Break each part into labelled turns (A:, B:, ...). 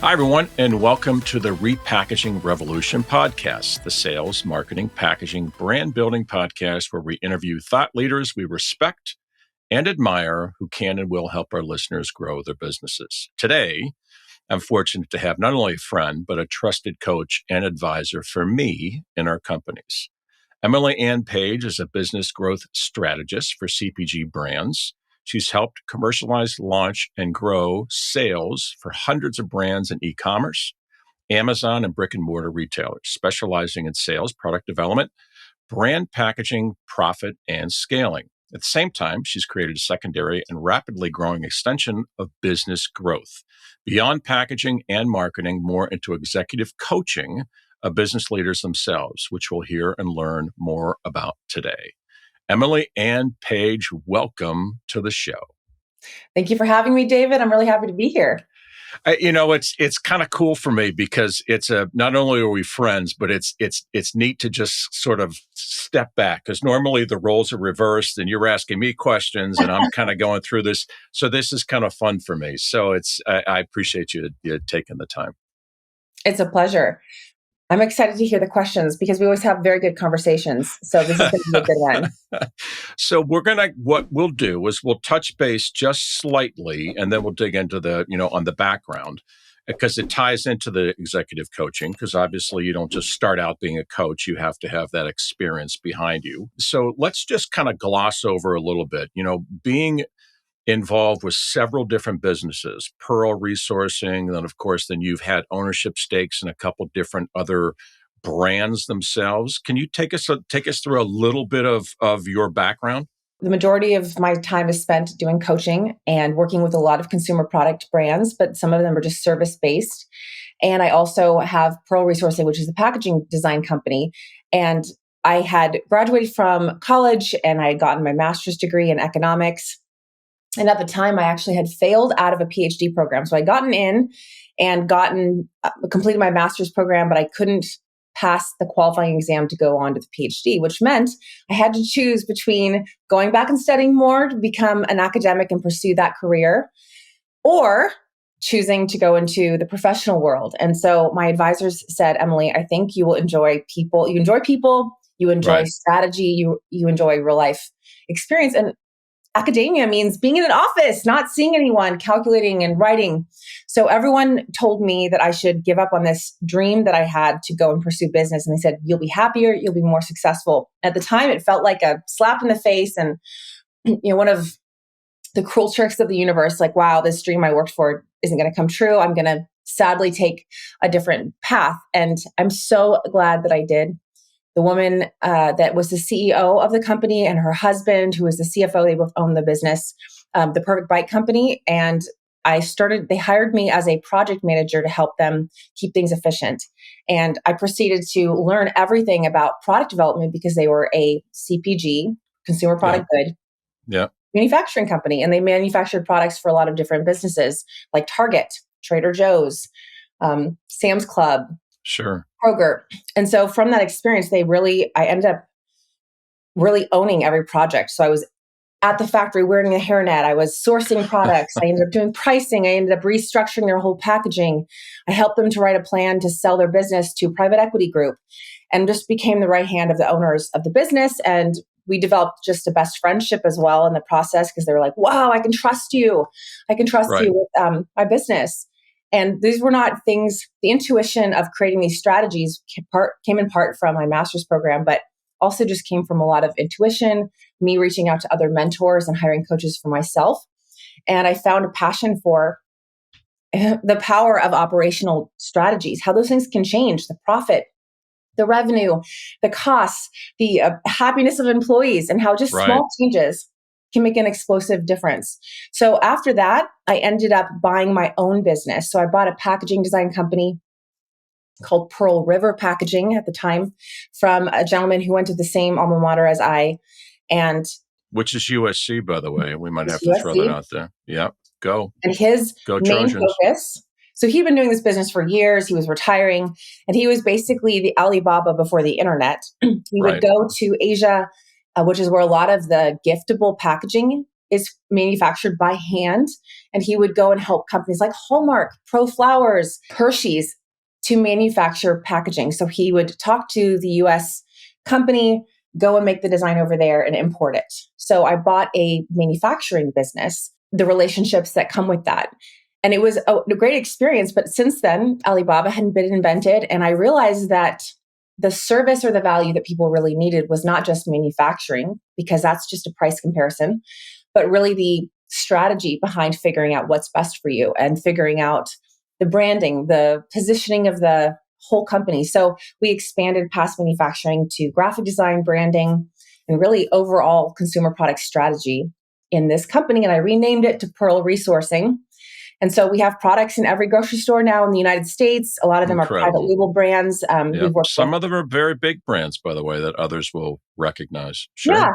A: Hi, everyone, and welcome to the Repackaging Revolution podcast, the sales, marketing, packaging, brand building podcast where we interview thought leaders we respect and admire who can and will help our listeners grow their businesses. Today, I'm fortunate to have not only a friend, but a trusted coach and advisor for me in our companies. Emily Ann Page is a business growth strategist for CPG brands. She's helped commercialize, launch, and grow sales for hundreds of brands in e-commerce, Amazon, and brick and mortar retailers, specializing in sales, product development, brand packaging, profit, and scaling. At the same time, she's created a secondary and rapidly growing extension of business growth beyond packaging and marketing, more into executive coaching of business leaders themselves, which we'll hear and learn more about today. Emily Ann Page, welcome to the show.
B: Thank you for having me, David. I'm really happy to be here.
A: It's kind of cool for me because not only are we friends, but it's neat to just sort of step back, because normally the roles are reversed and you're asking me questions and I'm kind of going through this. So this is kind of fun for me. So I appreciate you taking the time.
B: It's a pleasure. I'm excited to hear the questions because we always have very good conversations. So this is going to be a good one.
A: So what we'll do is we'll touch base just slightly, and then we'll dig into on the background, because it ties into the executive coaching, because obviously you don't just start out being a coach, you have to have that experience behind you. So let's just kind of gloss over a little bit, being involved with several different businesses, Pearl Resourcing, and of course, then you've had ownership stakes in a couple different other brands themselves. Can you take us through a little bit of your background?
B: The majority of my time is spent doing coaching and working with a lot of consumer product brands, but some of them are just service-based. And I also have Pearl Resourcing, which is a packaging design company. And I had graduated from college and I had gotten my master's degree in economics. And at the time, I actually had failed out of a PhD program. So I'd gotten in and completed my master's program, but I couldn't pass the qualifying exam to go on to the PhD, which meant I had to choose between going back and studying more to become an academic and pursue that career, or choosing to go into the professional world. And so my advisors said, Emily, I think you will enjoy people. You enjoy people, you enjoy strategy, you enjoy real life experience. And academia means being in an office, not seeing anyone, calculating and writing. So everyone told me that I should give up on this dream that I had to go and pursue business. And they said, you'll be happier, you'll be more successful. At the time, it felt like a slap in the face and one of the cruel tricks of the universe, like, wow, this dream I worked for isn't going to come true. I'm going to sadly take a different path. And I'm so glad that I did. The woman that was the CEO of the company and her husband, who was the CFO, they both owned the business, the Perfect Bite Company. And they hired me as a project manager to help them keep things efficient. And I proceeded to learn everything about product development because they were a CPG, consumer product good manufacturing company. And they manufactured products for a lot of different businesses like Target, Trader Joe's, Sam's Club,
A: Sure.
B: Kroger. And so from that experience, I ended up really owning every project. So I was at the factory wearing the hairnet. I was sourcing products. I ended up doing pricing. I ended up restructuring their whole packaging. I helped them to write a plan to sell their business to a private equity group, and just became the right hand of the owners of the business. And we developed just a best friendship as well in the process, because they were like, wow, I can trust you. I can trust you with my business. And these were not things, the intuition of creating these strategies came in part from my master's program, but also just came from a lot of intuition, me reaching out to other mentors and hiring coaches for myself. And I found a passion for the power of operational strategies, how those things can change the profit, the revenue, the costs, the happiness of employees, and how just small changes can make an explosive difference. So after that, I ended up buying my own business. So I bought a packaging design company called Pearl River Packaging at the time from a gentleman who went to the same alma mater as I. And
A: which is USC, by the way. We might have to throw that out there. Yeah, go.
B: And his main focus, so he'd been doing this business for years. He was retiring, and he was basically the Alibaba before the internet. He would go to Asia, which is where a lot of the giftable packaging is manufactured by hand. And he would go and help companies like Hallmark, Pro Flowers, Hershey's to manufacture packaging. So he would talk to the US company, go and make the design over there and import it. So I bought a manufacturing business, the relationships that come with that. And it was a great experience. But since then, Alibaba hadn't been invented. And I realized that the service or the value that people really needed was not just manufacturing, because that's just a price comparison, but really the strategy behind figuring out what's best for you and figuring out the branding, the positioning of the whole company. So we expanded past manufacturing to graphic design, branding, and really overall consumer product strategy in this company. And I renamed it to Pearl Resourcing. And so we have products in every grocery store now in the United States. A lot of them are private label brands.
A: Yep. Some of them are very big brands, by the way, that others will recognize. Sure.
B: Yeah.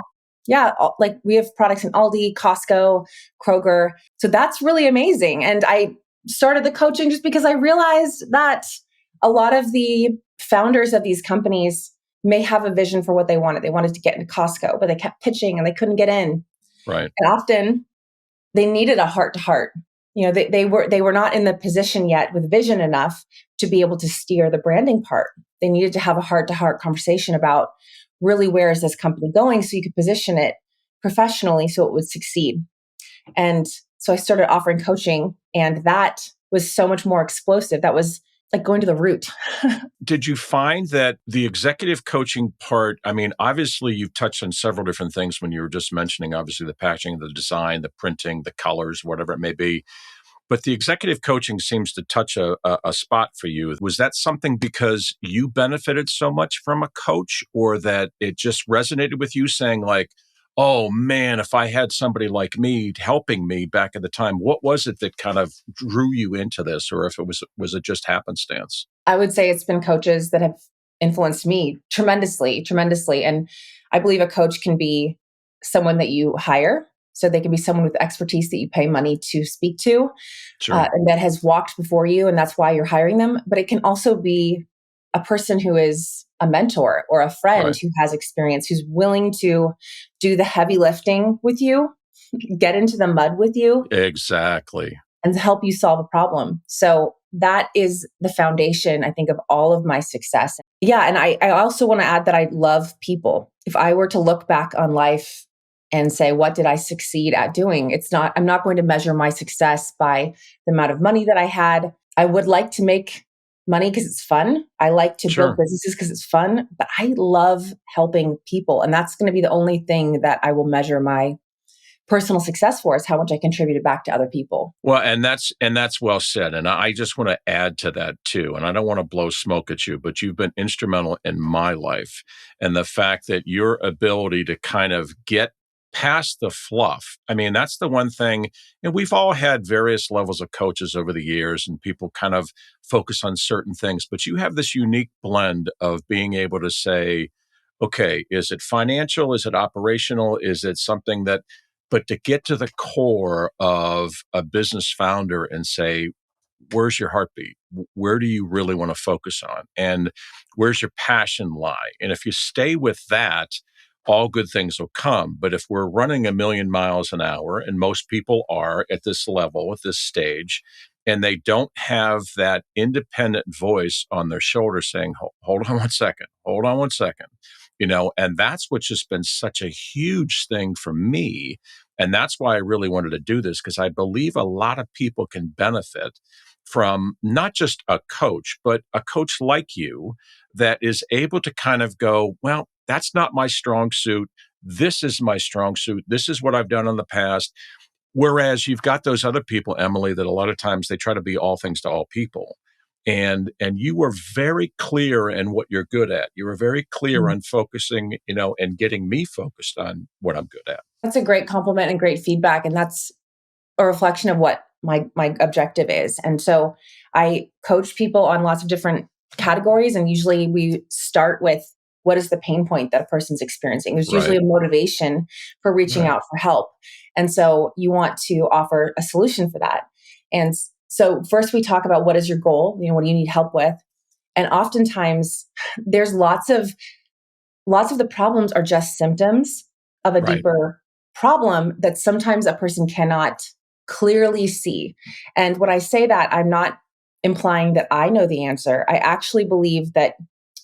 B: Yeah. Like we have products in Aldi, Costco, Kroger. So that's really amazing. And I started the coaching just because I realized that a lot of the founders of these companies may have a vision for what they wanted. They wanted to get into Costco, but they kept pitching and they couldn't get in.
A: Right.
B: And often they needed a heart to heart. You know, they were not in the position yet with vision enough to be able to steer the branding part. They needed to have a heart-to-heart conversation about really where is this company going, so you could position it professionally so it would succeed. And so I started offering coaching, and that was so much more explosive. That was like going to the root.
A: Did you find that the executive coaching part, I mean, obviously you've touched on several different things when you were just mentioning, obviously the packaging, the design, the printing, the colors, whatever it may be. But the executive coaching seems to touch a spot for you. Was that something because you benefited so much from a coach, or that it just resonated with you saying like, oh man, if I had somebody like me helping me back at the time, what was it that kind of drew you into this? Or if it was it just happenstance?
B: I would say it's been coaches that have influenced me tremendously, tremendously. And I believe a coach can be someone that you hire. So they can be someone with expertise that you pay money to speak to,
A: Sure.
B: and that has walked before you, and that's why you're hiring them. But it can also be a person who is a mentor or a friend
A: Right.
B: who has experience, who's willing to do the heavy lifting with you, get into the mud with you,
A: Exactly.
B: and help you solve a problem. So that is the foundation, I think, of all of my success. Yeah. And I also want to add that I love people. If I were to look back on life and say, what did I succeed at doing? I'm not going to measure my success by the amount of money that I had. I would like to make money because it's fun. I like to build businesses because it's fun, but I love helping people. And that's going to be the only thing that I will measure my personal success for, is how much I contributed back to other people.
A: Well, and that's well said. And I just want to add to that too. And I don't want to blow smoke at you, but you've been instrumental in my life. And the fact that your ability to kind of get past the fluff. I mean, that's the one thing, and we've all had various levels of coaches over the years, and people kind of focus on certain things, but you have this unique blend of being able to say, okay, is it financial? Is it operational? Is it something that, but to get to the core of a business founder and say, where's your heartbeat? Where do you really want to focus on? And where's your passion lie? And if you stay with that, all good things will come. But if we're running 1,000,000 miles an hour, and most people are at this level, at this stage, and they don't have that independent voice on their shoulder saying, hold on 1 second, hold on 1 second, and that's what's just been such a huge thing for me. And that's why I really wanted to do this, because I believe a lot of people can benefit from not just a coach, but a coach like you that is able to kind of go, well, that's not my strong suit. This is my strong suit. This is what I've done in the past. Whereas you've got those other people, Emily, that a lot of times they try to be all things to all people. And you were very clear in what you're good at. You were very clear on focusing, and getting me focused on what I'm good at.
B: That's a great compliment and great feedback. And that's a reflection of what my objective is. And so I coach people on lots of different categories. And usually we start with, what is the pain point that a person's experiencing? There's usually a motivation for reaching out for help. And so you want to offer a solution for that. And so first we talk about, what is your goal? What do you need help with? And oftentimes there's lots of the problems are just symptoms of a deeper problem that sometimes a person cannot clearly see. And when I say that, I'm not implying that I know the answer. I actually believe that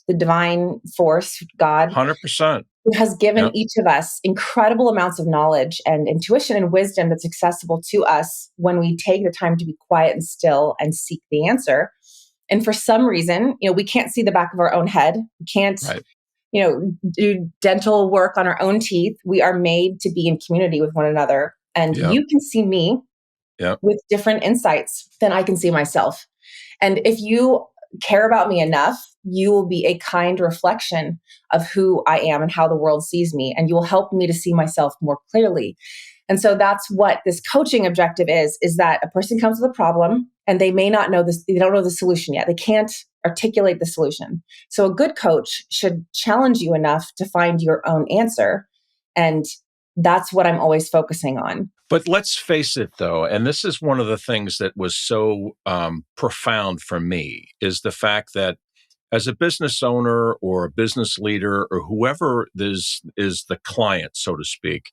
B: the divine force, God,
A: 100%.
B: has given
A: Yep.
B: each of us incredible amounts of knowledge and intuition and wisdom that's accessible to us when we take the time to be quiet and still and seek the answer. And for some reason, we can't see the back of our own head. We can't,
A: Right.
B: do dental work on our own teeth. We are made to be in community with one another. And
A: Yep.
B: you can see me
A: Yep.
B: with different insights than I can see myself. And if you care about me enough, you will be a kind reflection of who I am and how the world sees me. And you will help me to see myself more clearly. And so that's what this coaching objective is that a person comes with a problem and they may not know this, they don't know the solution yet. They can't articulate the solution. So a good coach should challenge you enough to find your own answer. And that's what I'm always focusing on.
A: But let's face it, though, and this is one of the things that was so profound for me, is the fact that as a business owner or a business leader or whoever is the client, so to speak,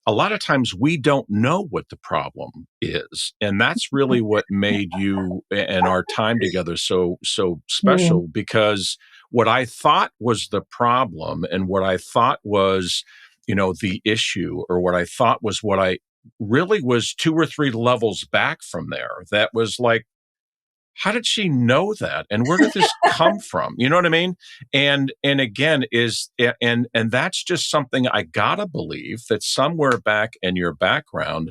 A: a lot of times we don't know what the problem is. And that's really what made you and our time together so special, because what I thought was the problem and what I thought was, the issue, or what I thought was what I really was 2 or 3 levels back from there. That was like, how did she know that? And where did this come from? You know what I mean? And again, and that's just something I gotta believe that somewhere back in your background,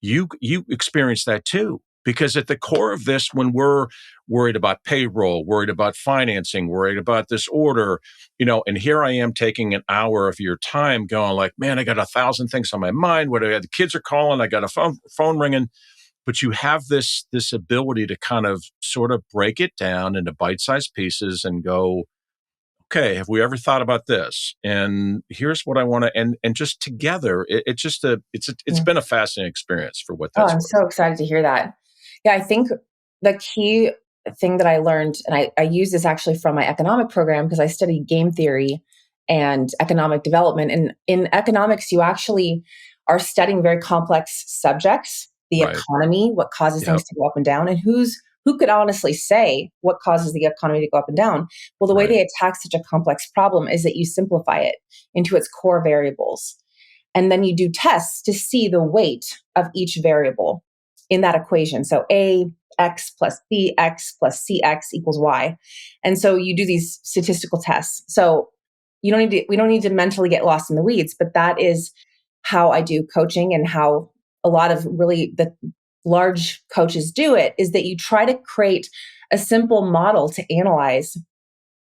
A: you experienced that too. Because at the core of this, when we're worried about payroll, worried about financing, worried about this order, and here I am taking an hour of your time going like, man, I got 1,000 things on my mind. The kids are calling, I got a phone ringing. But you have this ability to kind of sort of break it down into bite-sized pieces and go, okay, have we ever thought about this? And here's what I want to, and just together, it's been a fascinating experience for what
B: Oh,
A: that's
B: I'm
A: worth.
B: so excited to hear that. Yeah, I think the key thing that I learned, and I use this actually from my economic program because I study game theory and economic development. And in economics, you actually are studying very complex subjects, the
A: Right.
B: economy, what causes things to go up and down, and who could honestly say what causes the economy to go up and down? Well, the way they attack such a complex problem is that you simplify it into its core variables. And then you do tests to see the weight of each variable in that equation. So AX plus BX plus CX equals Y. And so you do these statistical tests. So we don't need to mentally get lost in the weeds, but that is how I do coaching, and how a lot of really the large coaches do it, is that you try to create a simple model to analyze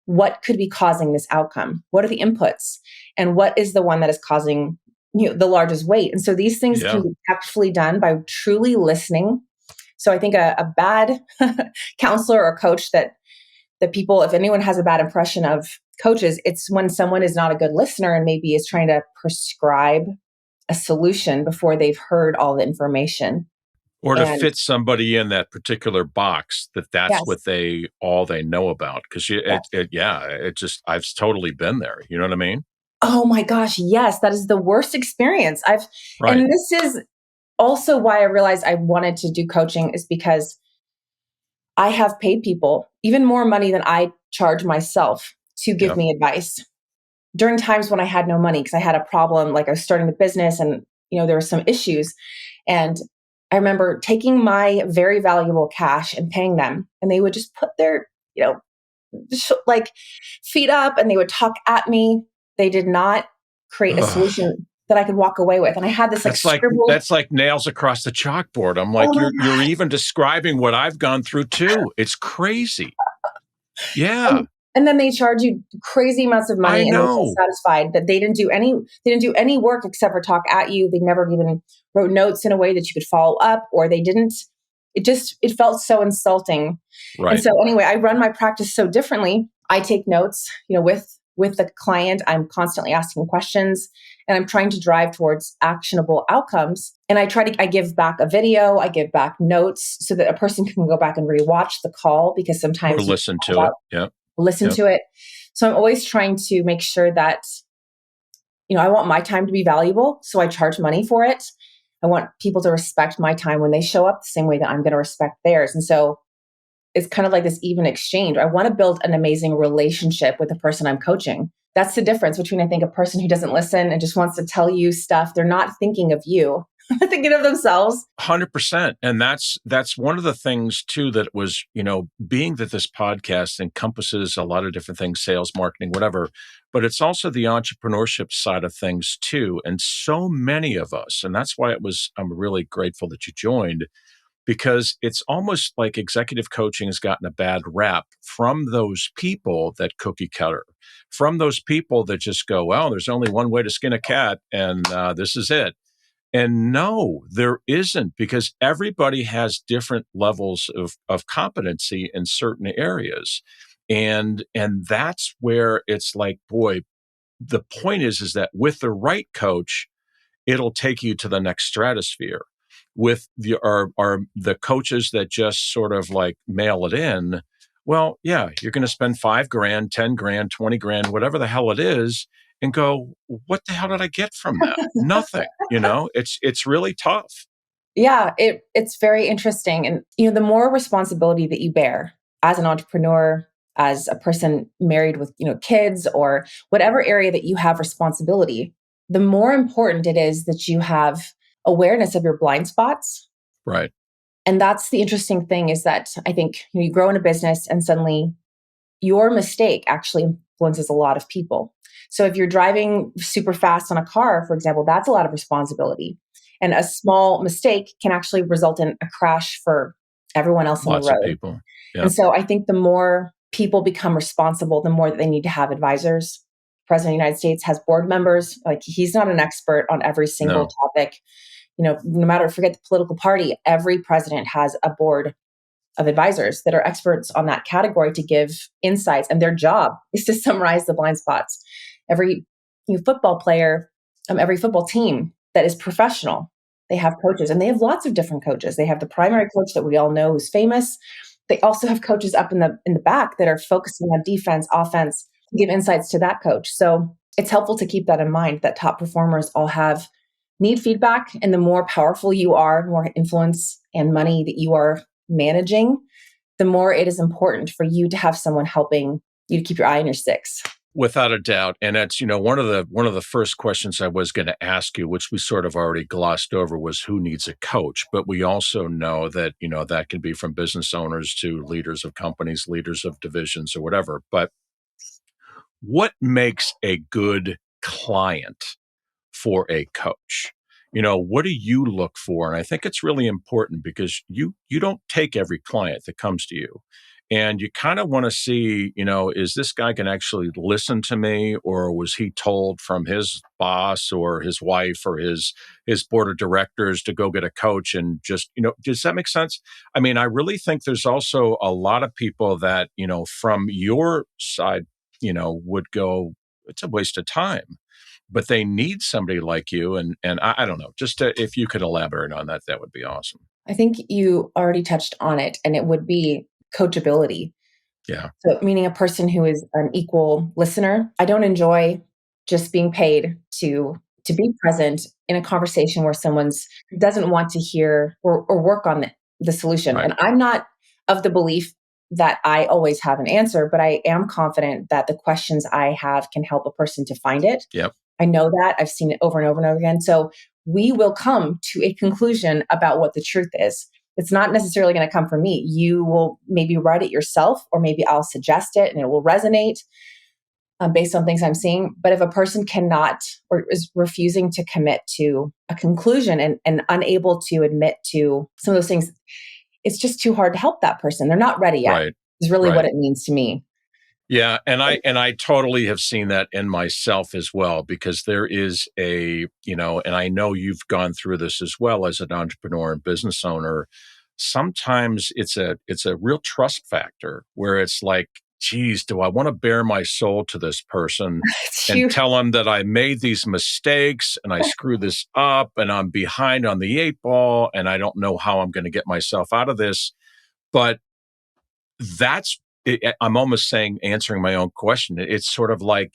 B: what could be causing this outcome. What are the inputs? And what is the one that is causing the largest weight? And so these things can be tactfully done by truly listening. So I think a bad counselor or coach that people, if anyone has a bad impression of coaches, it's when someone is not a good listener and maybe is trying to prescribe a solution before they've heard all the information.
A: Or to fit somebody in that particular box that's
B: Yes.
A: what they know about. Because I've totally been there. You know what I mean?
B: Oh my gosh, yes, that is the worst experience.
A: Right.
B: And this is also why I realized I wanted to do coaching, is because I have paid people even more money than I charge myself to give me advice during times when I had no money, because I had a problem, like I was starting the business and there were some issues. And I remember taking my very valuable cash and paying them, and they would just put their, like feet up, and they would talk at me. They did not create a solution that I could walk away with. And I had this
A: that's like nails across the chalkboard. I'm like, you're even describing what I've gone through too. It's crazy. Yeah.
B: And then they charge you crazy amounts of money, and they're so satisfied that they didn't do any work except for talk at you. They never even wrote notes in a way that you could follow up, or they didn't. It felt so insulting.
A: Right.
B: And so anyway, I run my practice so differently. I take notes, with the client. I'm constantly asking questions, and I'm trying to drive towards actionable outcomes. And I give back a video, I give back notes so that a person can go back and rewatch the call, because sometimes
A: or listen to it. Yeah.
B: Listen to it. So I'm always trying to make sure that, I want my time to be valuable, so I charge money for it. I want people to respect my time when they show up the same way that I'm going to respect theirs. And so it's kind of like this even exchange. I want to build an amazing relationship with the person I'm coaching. That's the difference between, I think, a person who doesn't listen and just wants to tell you stuff. They're not thinking of you, they're thinking of themselves.
A: 100%. And that's one of the things too, that was, being that this podcast encompasses a lot of different things, sales, marketing, whatever, but it's also the entrepreneurship side of things too. And so many of us, and that's why I'm really grateful that you joined, because it's almost like executive coaching has gotten a bad rap from those people that cookie cutter, from those people that just go, well, there's only one way to skin a cat, and this is it. And no, there isn't, because everybody has different levels of competency in certain areas. And that's where it's like, boy, the point is that with the right coach, it'll take you to the next stratosphere. With the coaches that just sort of like mail it in, well, yeah, you're going to spend $5,000, 10 grand, 20 grand, whatever the hell it is, and go, what the hell did I get from that? Nothing. It's really tough.
B: Yeah, it's very interesting. And the more responsibility that you bear as an entrepreneur, as a person married with, kids, or whatever area that you have responsibility, the more important it is that you have awareness of your blind spots.
A: Right.
B: And that's the interesting thing, is that I think you grow in a business and suddenly your mistake actually influences a lot of people. So if you're driving super fast on a car, for example, that's a lot of responsibility. And a small mistake can actually result in a crash for everyone else on the
A: Lots of
B: road.
A: people. Yeah.
B: And so I think the more people become responsible, the more that they need to have advisors. The President of the United States has board members. Like, he's not an expert on every single topic. No matter, forget the political party, every president has a board of advisors that are experts on that category to give insights. And their job is to summarize the blind spots. Every football player, every football team that is professional, they have coaches, and they have lots of different coaches. They have the primary coach that we all know who's famous. They also have coaches up in the back that are focusing on defense, offense, to give insights to that coach. So it's helpful to keep that in mind, that top performers all need feedback. And the more powerful you are, more influence and money that you are managing, the more it is important for you to have someone helping you to keep your eye on your six.
A: Without a doubt. And that's, one of the first questions I was going to ask you, which we sort of already glossed over, was who needs a coach? But we also know that, that can be from business owners to leaders of companies, leaders of divisions, or whatever. But what makes a good client for a coach? What do you look for? And I think it's really important, because you don't take every client that comes to you. And you kind of want to see, is this guy can actually listen to me, or was he told from his boss or his wife or his board of directors to go get a coach? And just, does that make sense? I mean, I really think there's also a lot of people that, from your side, would go, it's a waste of time, but they need somebody like you. And I don't know, just if you could elaborate on that, that would be awesome.
B: I think you already touched on it, and it would be coachability.
A: Yeah.
B: So meaning a person who is an equal listener. I don't enjoy just being paid to be present in a conversation where someone's doesn't want to hear or work on the solution.
A: Right.
B: And I'm not of the belief that I always have an answer, but I am confident that the questions I have can help a person to find it.
A: Yep.
B: I know that. I've seen it over and over and over again. So we will come to a conclusion about what the truth is. It's not necessarily going to come from me. You will maybe write it yourself, or maybe I'll suggest it and it will resonate based on things I'm seeing. But if a person cannot, or is refusing to commit to a conclusion and unable to admit to some of those things, it's just too hard to help that person. They're not ready yet.
A: Right.
B: Is really what it means to me.
A: Yeah, and I totally have seen that in myself as well, because there is and I know you've gone through this as well as an entrepreneur and business owner. Sometimes it's a real trust factor where it's like, geez, do I want to bare my soul to this person and tell them that I made these mistakes and I screwed this up and I'm behind on the 8 ball and I don't know how I'm going to get myself out of this? But I'm almost saying, answering my own question. It's sort of like,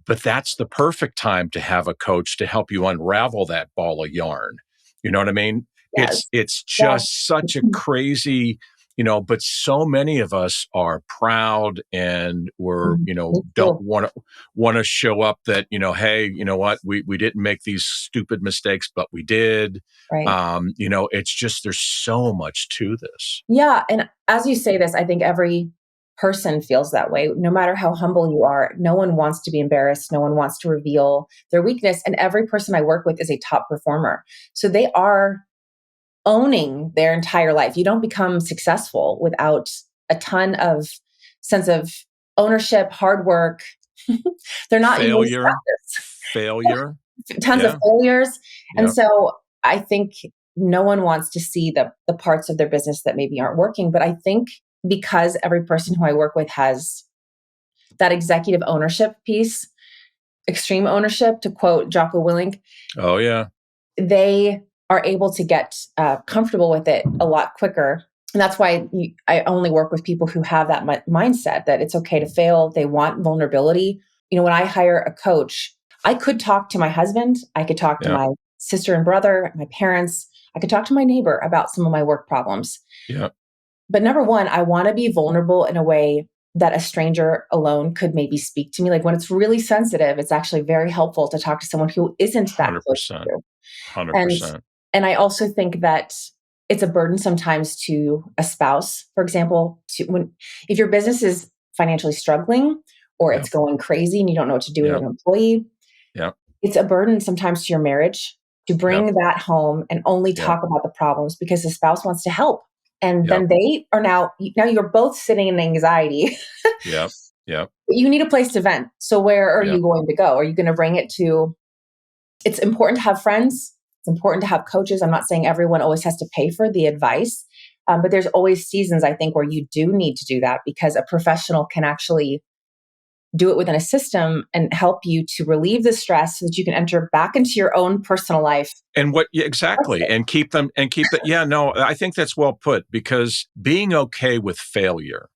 A: But that's the perfect time to have a coach to help you unravel that ball of yarn. You know what I mean?
B: Yes.
A: It's
B: Yeah.
A: just such a crazy, but so many of us are proud and we're,
B: Me
A: don't
B: too.
A: want to show up that, hey, you know what, we didn't make these stupid mistakes, but we did.
B: Right.
A: It's just there's so much to this.
B: Yeah. And as you say this, I think every person feels that way. No matter how humble you are, no one wants to be embarrassed. No one wants to reveal their weakness. And every person I work with is a top performer. So they are owning their entire life. You don't become successful without a ton of sense of ownership, hard work. They're not easily
A: Failure, failure.
B: tons of
A: Yeah.
B: failures. And
A: Yeah.
B: so I think no one wants to see the parts of their business that maybe aren't working. But I think because every person who I work with has that executive ownership piece, extreme ownership, to quote Jocko Willink,
A: Oh, yeah.
B: they are able to get comfortable with it a lot quicker. And that's why I only work with people who have that mindset that it's okay to fail. They want vulnerability. When I hire a coach, I could talk to my husband, I could talk to
A: Yeah.
B: my sister and brother, my parents, I could talk to my neighbor about some of my work problems.
A: Yeah.
B: But number one, I want to be vulnerable in a way that a stranger alone could maybe speak to me. Like when it's really sensitive, it's actually very helpful to talk to someone who isn't that close to
A: 100%.
B: you. And
A: 100%.
B: and I also think that it's a burden sometimes to a spouse, for example, if your business is financially struggling or
A: Yeah.
B: it's going crazy and you don't know what to do with
A: Yeah.
B: an employee,
A: Yeah.
B: it's a burden sometimes to your marriage to
A: Yeah.
B: bring that home and only
A: Yeah.
B: talk about the problems because the spouse wants to help. And
A: Yeah.
B: then they are now you're both sitting in anxiety.
A: Yeah. Yeah.
B: You need a place to vent. So where are
A: Yeah.
B: you going to go? Are you going to bring it to it's important to have friends. It's important to have coaches. I'm not saying everyone always has to pay for the advice, but there's always seasons, I think, where you do need to do that because a professional can actually do it within a system and help you to relieve the stress so that you can enter back into your own personal life.
A: And yeah, exactly. And keep that. Yeah, no, I think that's well put because being okay with failure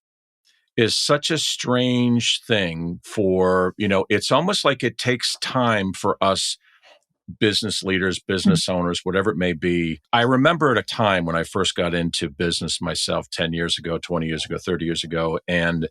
A: is such a strange thing it's almost like it takes time for us business leaders, business owners, whatever it may be. I remember at a time when I first got into business myself 10 years ago, 20 years ago, 30 years ago, and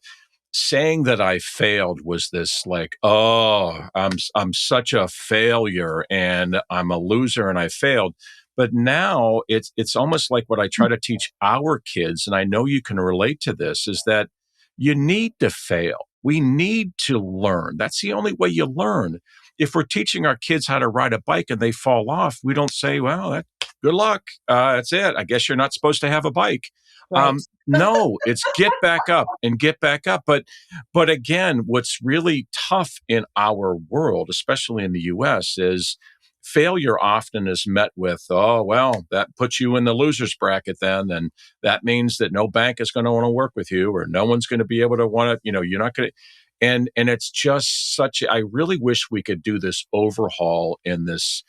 A: saying that I failed was this like, oh, I'm such a failure and I'm a loser and I failed. But now it's almost like what I try to teach our kids, and I know you can relate to this, is that you need to fail. We need to learn. That's the only way you learn. If we're teaching our kids how to ride a bike and they fall off, we don't say, well, good luck. That's it. I guess you're not supposed to have a bike.
B: Right.
A: No, it's get back up and get back up. But again, what's really tough in our world, especially in the US, is failure often is met with, oh, well, that puts you in the loser's bracket then. And that means that no bank is going to want to work with you or no one's going to be able to want to, you're not going to. And it's just I really wish we could do this overhaul in this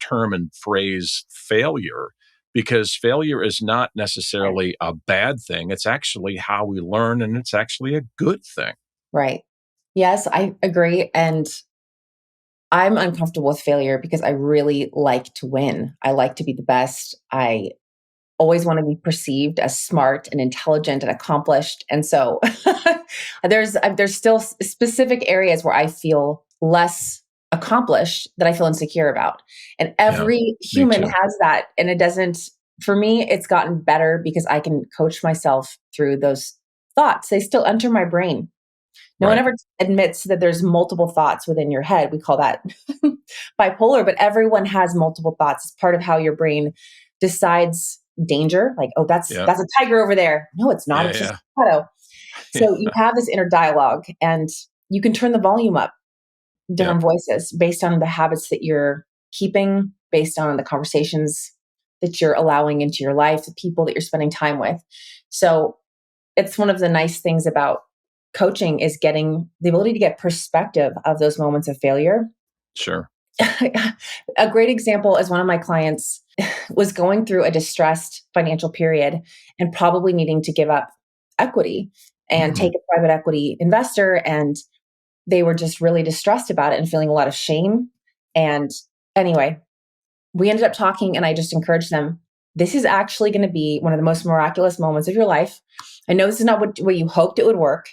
A: term and phrase failure, because failure is not
B: Right.
A: necessarily a bad thing. It's actually how we learn, and it's actually a good thing.
B: Right. Yes, I agree. And I'm uncomfortable with failure because I really like to win. I like to be the best. I always want to be perceived as smart and intelligent and accomplished. And so there's still specific areas where I feel less accomplished that I feel insecure about. And
A: Yeah,
B: every
A: me
B: human
A: too.
B: has that. And it doesn't, for me, it's gotten better because I can coach myself through those thoughts. They still enter my brain. No one
A: Right,
B: ever admits that there's multiple thoughts within your head. We call that bipolar, but everyone has multiple thoughts. It's part of how your brain decides danger. Like, oh, that's
A: yeah,
B: a tiger over there. No, it's not.
A: yeah,
B: It's just
A: yeah.
B: a shadow. So you
A: Yeah,
B: have this inner dialogue, and you can turn the volume up,
A: yeah,
B: different voices based on the habits that you're keeping, based on the conversations that you're allowing into your life, the people that you're spending time with. So it's one of the nice things about coaching is getting the ability to get perspective of those moments of failure.
A: sure.
B: A great example is one of my clients was going through a distressed financial period and probably needing to give up equity and
A: Mhm.
B: take a private equity investor. And they were just really distressed about it and feeling a lot of shame. And anyway, we ended up talking, and I just encouraged them. This is actually going to be one of the most miraculous moments of your life. I know this is not what you hoped it would work,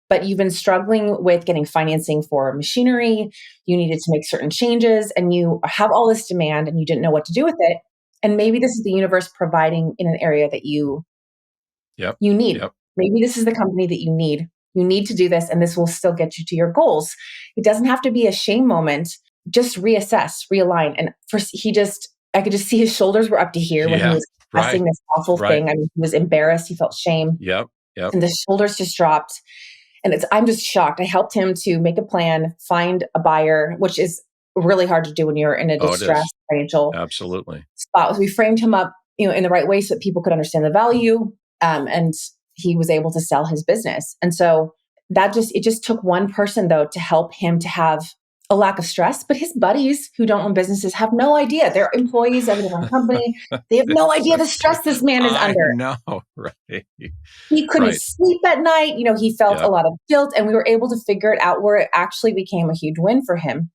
B: but you've been struggling with getting financing for machinery. You needed to make certain changes, and you have all this demand and you didn't know what to do with it. And maybe this is the universe providing in an area that you need.
A: Yep.
B: Maybe this is the company that you need. You need to do this, and this will still get you to your goals. It doesn't have to be a shame moment. Just reassess, realign. And first, I could just see his shoulders were up to here when he was pressing this awful thing. I mean, he was embarrassed. He felt shame.
A: Yep.
B: And the shoulders just dropped. And I'm just shocked. I helped him to make a plan, find a buyer, which is really hard to do when you're in a distressed financial spot. We framed him up, in the right way so that people could understand the value. And he was able to sell his business. And so it just took one person though to help him to have a lack of stress. But his buddies who don't own businesses have no idea. They're employees of a different company. They have no idea the stress this man is under.
A: No, right.
B: He couldn't sleep at night. He felt a lot of guilt, and we were able to figure it out where it actually became a huge win for him.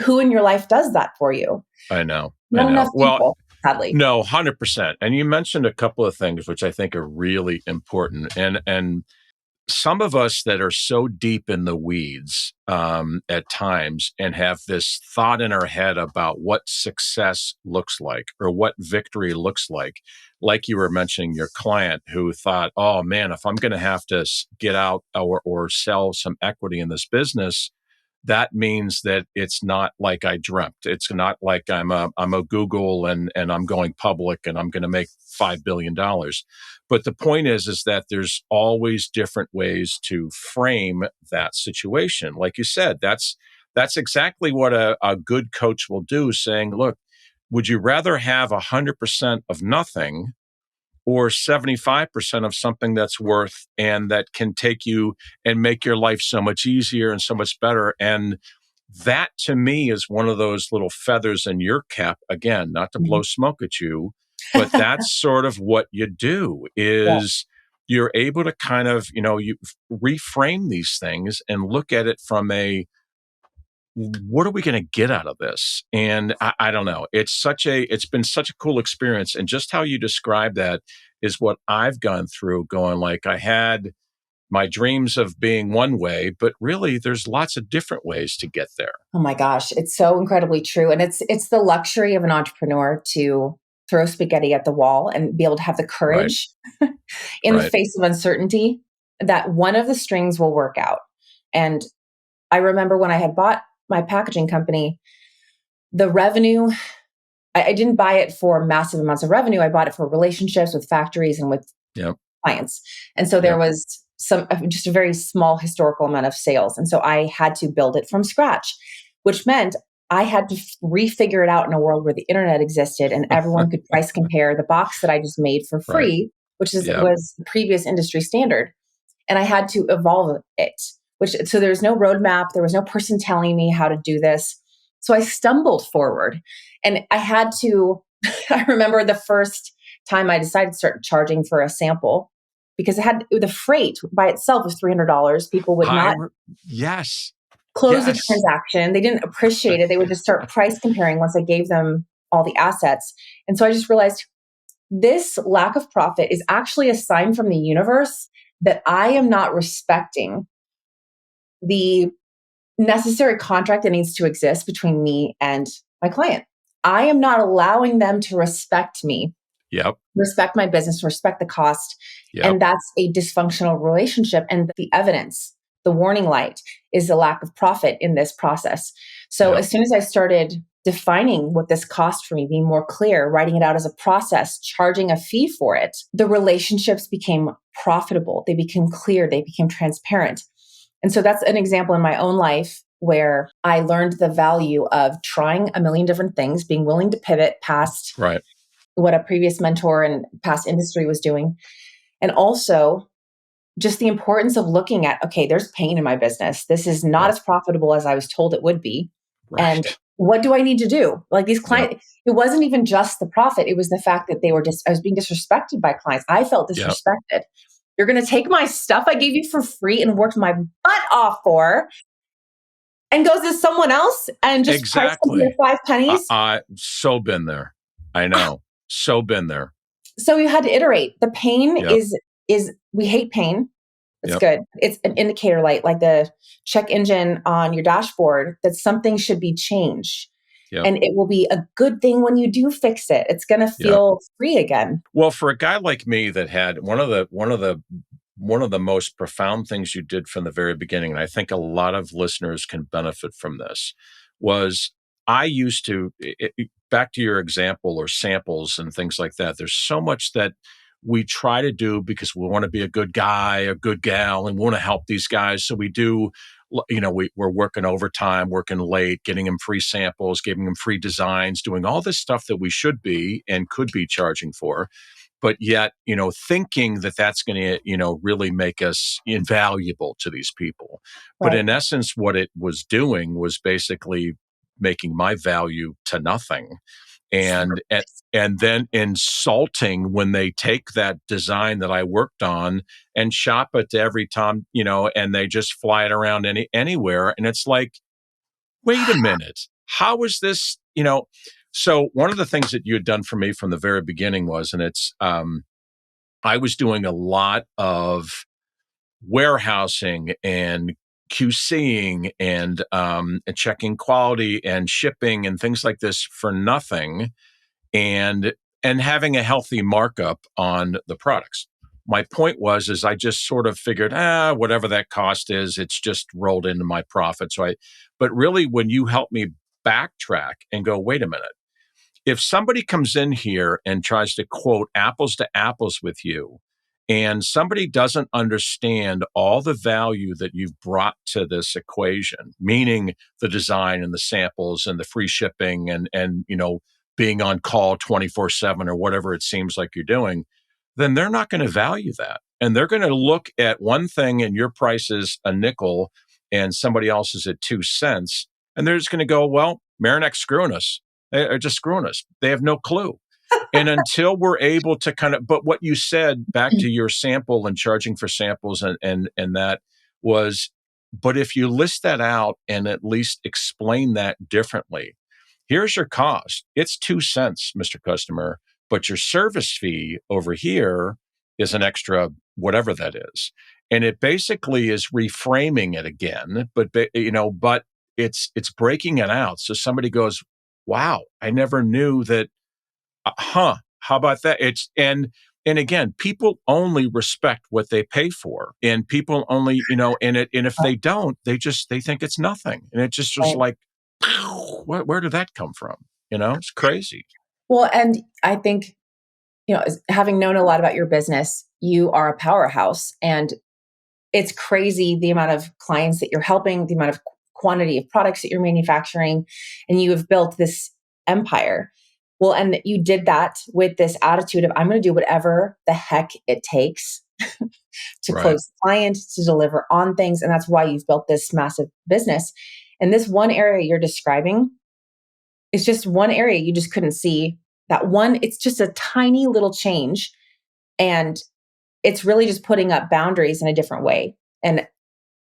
B: Who in your life does that for you?
A: I know.
B: Not enough people, sadly.
A: No, 100%. And you mentioned a couple of things which I think are really important. And some of us that are so deep in the weeds at times and have this thought in our head about what success looks like or what victory looks like you were mentioning your client who thought, oh man, if I'm going to have to get out or sell some equity in this business, that means that it's not like I dreamt. It's not like I'm a Google and I'm going public and I'm going to make $5 billion. But the point is that there's always different ways to frame that situation. Like you said, that's exactly what a good coach will do, saying, look, would you rather have 100% of nothing or 75% of something that's worth and that can take you and make your life so much easier and so much better? And that to me is one of those little feathers in your cap, again, not to blow smoke at you, but that's sort of what you do is you're able to kind of, you reframe these things and look at it from what are we going to get out of this? And I don't know. It's been such a cool experience. And just how you describe that is what I've gone through, going like I had my dreams of being one way, but really there's lots of different ways to get there.
B: Oh my gosh. It's so incredibly true. And it's the luxury of an entrepreneur to throw spaghetti at the wall and be able to have the courage in the face of uncertainty that one of the strings will work out. And I remember when I had bought my packaging company, the revenue, I didn't buy it for massive amounts of revenue. I bought it for relationships with factories and with clients. And so there was just a very small historical amount of sales. And so I had to build it from scratch, which meant I had to refigure it out in a world where the internet existed and everyone could price compare the box that I just made for free, which was the previous industry standard. And I had to evolve it. So there was no roadmap. There was no person telling me how to do this. So I stumbled forward and I had to, I remember the first time I decided to start charging for a sample because the freight by itself was $300. People would not close the transaction. They didn't appreciate it. They would just start price comparing once I gave them all the assets. And so I just realized this lack of profit is actually a sign from the universe that I am not respecting the necessary contract that needs to exist between me and my client. I am not allowing them to respect me, respect my business, respect the cost. And that's a dysfunctional relationship. And the evidence, the warning light is the lack of profit in this process. So as soon as I started defining what this cost for me, being more clear, writing it out as a process, charging a fee for it, the relationships became profitable. They became clear. They became transparent. And so that's an example in my own life where I learned the value of trying a million different things, being willing to pivot past what a previous mentor and past industry was doing. And also just the importance of looking at, okay, there's pain in my business. This is not as profitable as I was told it would be. And what do I need to do? Like these clients, it wasn't even just the profit. It was the fact that I was being disrespected by clients. I felt disrespected. You're going to take my stuff I gave you for free and worked my butt off for and goes to someone else and just price compare
A: Exactly.
B: 5 pennies.
A: I so been there. I know. So been there.
B: So you had to iterate. The pain
A: Yep.
B: is we hate pain. It's
A: Yep.
B: good. It's an indicator light, like the check engine on your dashboard, that something should be changed.
A: Yep.
B: And it will be a good thing when you do fix it. It's going to
A: Yep.
B: feel free again.
A: Well, for a guy like me that had one of the most profound things you did from the very beginning, and I think a lot of listeners can benefit from this, was I used to, back to your example or samples and things like that, there's so much that we try to do because we want to be a good guy, a good gal, and want to help these guys. So we do, we're working overtime, working late, getting them free samples, giving them free designs, doing all this stuff that we should be and could be charging for, but yet, thinking that that's going to, really make us invaluable to these people. But
B: Right.
A: in essence, what it was doing was basically making my value to nothing. And then insulting when they take that design that I worked on and shop it to every time, and they just fly it around anywhere. And it's like, wait a minute, how is this, so one of the things that you had done for me from the very beginning was, and it's, I was doing a lot of warehousing and QCing and checking quality and shipping and things like this for nothing, and having a healthy markup on the products. My point was, is I just sort of figured, whatever that cost is, it's just rolled into my profit. But really, when you help me backtrack and go, wait a minute, if somebody comes in here and tries to quote apples to apples with you, and somebody doesn't understand all the value that you've brought to this equation, meaning the design and the samples and the free shipping and being on call 24/7 or whatever it seems like you're doing, then they're not going to value that. And they're going to look at one thing and your price is a nickel and somebody else is at 2 cents. And they're just going to go, well, Marinek's screwing us. They're just screwing us. They have no clue. And until we're able to but what you said back to your sample and charging for samples and that was, but if you list that out and at least explain that differently, here's your cost. It's 2 cents, Mr. Customer, but your service fee over here is an extra whatever that is. And it basically is reframing it again, but it's breaking it out. So somebody goes, wow, I never knew that. How about that? And again, people only respect what they pay for, and people only, and if they don't, they think it's nothing, and it just
B: Right.
A: like, where did that come from? It's crazy.
B: Well, and I think, having known a lot about your business, you are a powerhouse, and it's crazy the amount of clients that you're helping, the amount of quantity of products that you're manufacturing, and you have built this empire. Well, and you did that with this attitude of, I'm going to do whatever the heck it takes to
A: Right.
B: close the client, to deliver on things. And that's why you've built this massive business. And this one area you're describing is just one area you just couldn't see. That one, it's just a tiny little change. And it's really just putting up boundaries in a different way. And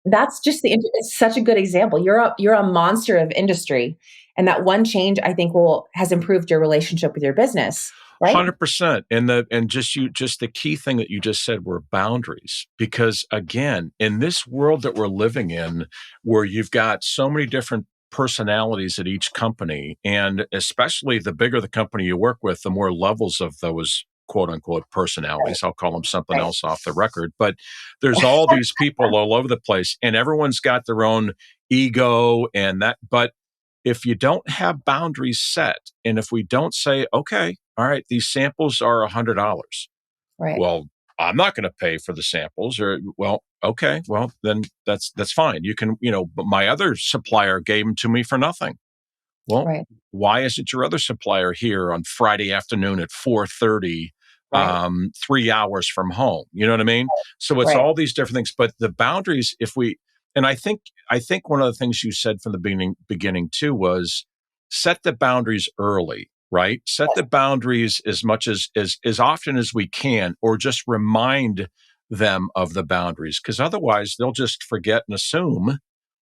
B: that's just it's such a good example. You're a monster of industry. And that one change, I think, has improved your relationship with your business, right?
A: 100%. And just the key thing that you just said were boundaries. Because again, in this world that we're living in, where you've got so many different personalities at each company, and especially the bigger the company you work with, the more levels of those quote unquote personalities. I'll call them something
B: Right.
A: else off the record, but there's all these people all over the place, and everyone's got their own ego and that. But if you don't have boundaries set, and if we don't say, okay, all right, these samples are $100.
B: Right.
A: Well, I'm not going to pay for the samples, or, well, okay, well, then that's fine. You can, but my other supplier gave them to me for nothing. Well,
B: Right.
A: why isn't your other supplier here on Friday afternoon at 4:30,
B: Right.
A: 3 hours from home? You know what I mean? So it's
B: Right.
A: all these different things, but the boundaries, and I think one of the things you said from the beginning too was set the boundaries early, right? Set the boundaries as much as often as we can, or just remind them of the boundaries, because otherwise they'll just forget and assume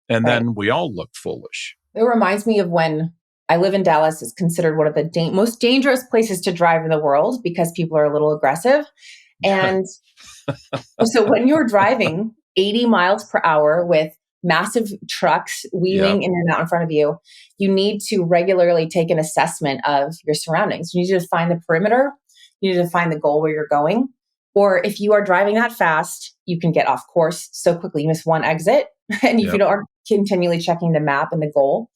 A: And
B: Right.
A: then we all look foolish.
B: It reminds me of when I live in Dallas. It's considered one of the most dangerous places to drive in the world because people are a little aggressive. And so when you're driving 80 miles per hour with massive trucks
A: Yep.
B: weaving in and out in front of you, you need to regularly take an assessment of your surroundings. You need to define the perimeter. You need to find the goal where you're going. Or if you are driving that fast, you can get off course so quickly. You miss one exit. And if you
A: Yep.
B: don't are continually checking the map and the goal,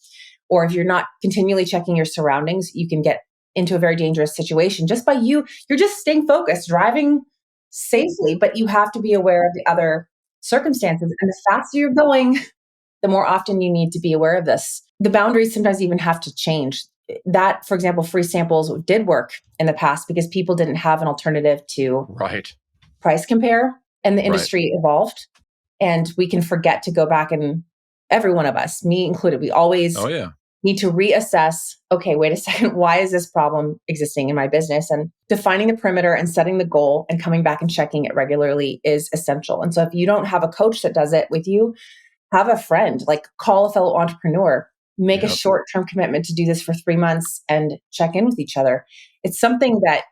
B: or if you're not continually checking your surroundings, you can get into a very dangerous situation just by you're just staying focused, driving safely, but you have to be aware of the other circumstances. And the faster you're going, the more often you need to be aware of this. The boundaries sometimes even have to change. That, for example, free samples did work in the past because people didn't have an alternative to
A: Right.
B: price compare, and the
A: Right.
B: industry evolved. And we can forget to go back, and every one of us, me included, we always
A: Oh, yeah.
B: need to reassess, okay, wait a second, why is this problem existing in my business? And defining the perimeter and setting the goal and coming back and checking it regularly is essential. And so if you don't have a coach that does it with you, have a friend, like call a fellow entrepreneur, make a
A: Yep.
B: short-term commitment to do this for 3 months and check in with each other. It's something that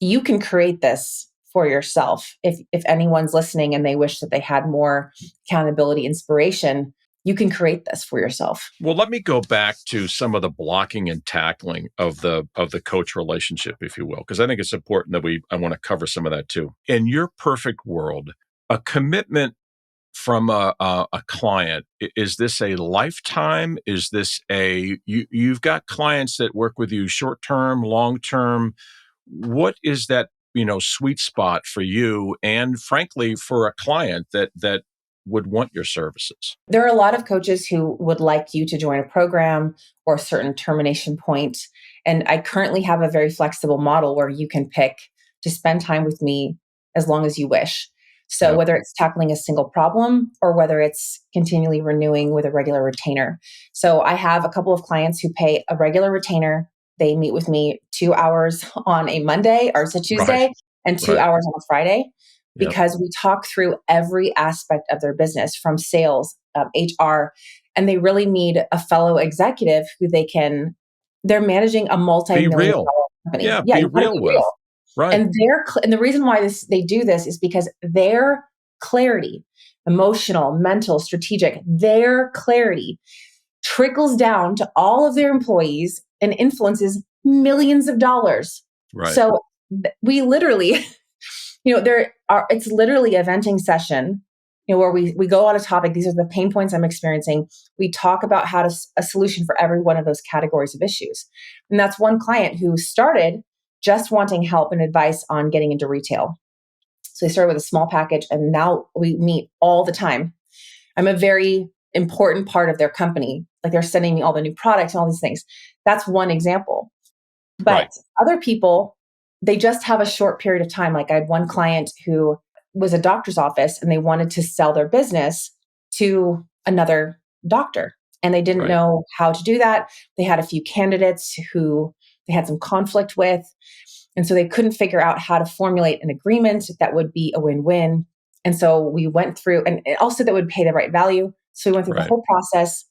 B: you can create this for yourself. If anyone's listening and they wish that they had more accountability, inspiration, you can create this for yourself.
A: Well, let me go back to some of the blocking and tackling of the coach relationship, if you will, because I think it's important that I want to cover some of that too. In your perfect world, a commitment from a client, is this a lifetime? Is this you've got clients that work with you short term, long term? What is that, sweet spot for you and frankly for a client that would want your services?
B: There are a lot of coaches who would like you to join a program or a certain termination point. And I currently have a very flexible model where you can pick to spend time with me as long as you wish. So
A: Yep.
B: whether it's tackling a single problem or whether it's continually renewing with a regular retainer. So I have a couple of clients who pay a regular retainer. They meet with me 2 hours on a Monday or it's a
A: Right.
B: Tuesday and two
A: Right.
B: hours on a Friday,
A: Yep.
B: because we talk through every aspect of their business from sales, HR, and they really need a fellow executive who they're managing a
A: Be
B: multi-million
A: real.
B: dollar company.
A: Yeah.
B: Yeah,
A: Be
B: you gotta
A: real
B: be real.
A: with. Right.
B: And the reason why they do this is because their clarity, emotional, mental, strategic, their clarity trickles down to all of their employees and influences millions of dollars.
A: Right.
B: So we literally, it's literally a venting session, where we go on a topic. These are the pain points I'm experiencing. We talk about a solution for every one of those categories of issues. And that's one client who started just wanting help and advice on getting into retail. So they started with a small package and now we meet all the time. I'm a very important part of their company. Like they're sending me all the new products and all these things. That's one example.
A: Right.
B: But other people, they just have a short period of time. Like I had one client who was a doctor's office and they wanted to sell their business to another doctor. And they didn't
A: Right.
B: know how to do that. They had a few candidates who they had some conflict with. And so they couldn't figure out how to formulate an agreement that would be a win-win. And so we went through, and also that would pay the right value. So we went through the
A: Right.
B: whole process.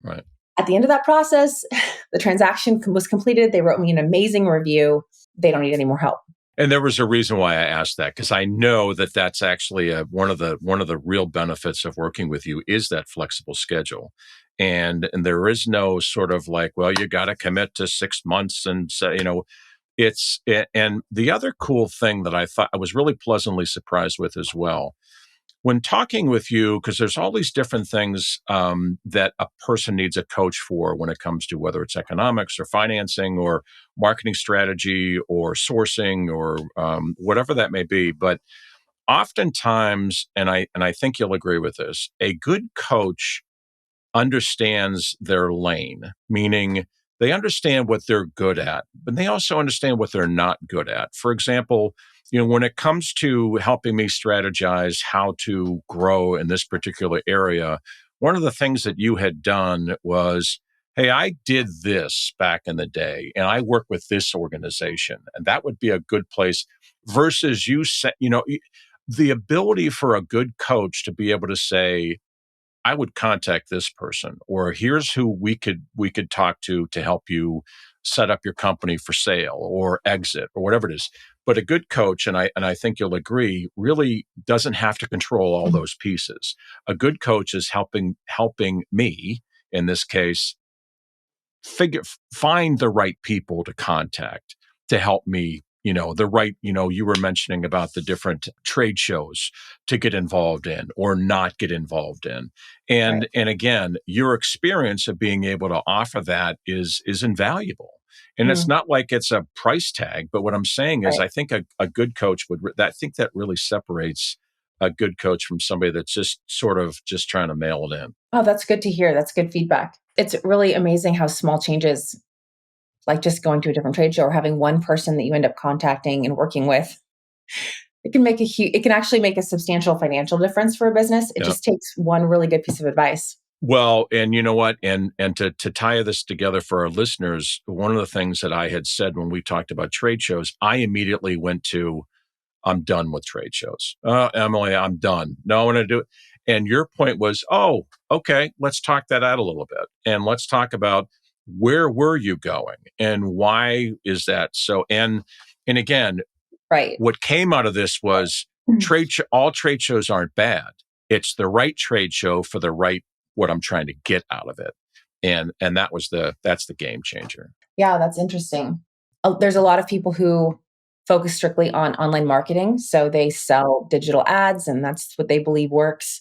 A: Right.
B: At the end of that process, the transaction was completed. They wrote me an amazing review. They don't need any more help.
A: And there was a reason why I asked that, because I know that that's actually one of the real benefits of working with you is that flexible schedule. And there is no sort of like, well, you got to commit to 6 months. And so, and the other cool thing that I thought I was really pleasantly surprised with as well, when talking with you, because there's all these different things that a person needs a coach for when it comes to whether it's economics or financing or marketing strategy or sourcing or whatever that may be. But oftentimes, and I think you'll agree with this, a good coach understands their lane, meaning they understand what they're good at, but they also understand what they're not good at. For example, when it comes to helping me strategize how to grow in this particular area, one of the things that you had done was, hey, I did this back in the day and I work with this organization, and that would be a good place versus you say, the ability for a good coach to be able to say, I would contact this person, or here's who we could talk to help you set up your company for sale or exit or whatever it is. But a good coach, and I think you'll agree, really doesn't have to control all those pieces. A good coach is helping me in this case find the right people to contact to help me, the right, you were mentioning about the different trade shows to get involved in or not get involved in.
B: Right.
A: And again, your experience of being able to offer that is invaluable. And it's
B: Mm,
A: not like it's a price tag, but what I'm saying is
B: right.
A: I think a good coach I think that really separates a good coach from somebody that's just sort of just trying to mail it in.
B: Oh, that's good to hear. That's good feedback. It's really amazing how small changes, like just going to a different trade show or having one person that you end up contacting and working with, it can actually make a substantial financial difference for a business. It
A: Yeah.
B: just takes one really good piece of advice.
A: Well, and you know what? And to tie this together for our listeners, one of the things that I had said when we talked about trade shows, I immediately went to, I'm done with trade shows. Emily, I'm done. No, I want to do it. And your point was, oh, okay, let's talk that out a little bit. And let's talk about where were you going and why is that so? And again,
B: Right.
A: what came out of this was
B: Mm.
A: all trade shows aren't bad. It's the right trade show for the right what I'm trying to get out of it. And that's the game changer.
B: Yeah, that's interesting. There's a lot of people who focus strictly on online marketing. So they sell digital ads and that's what they believe works.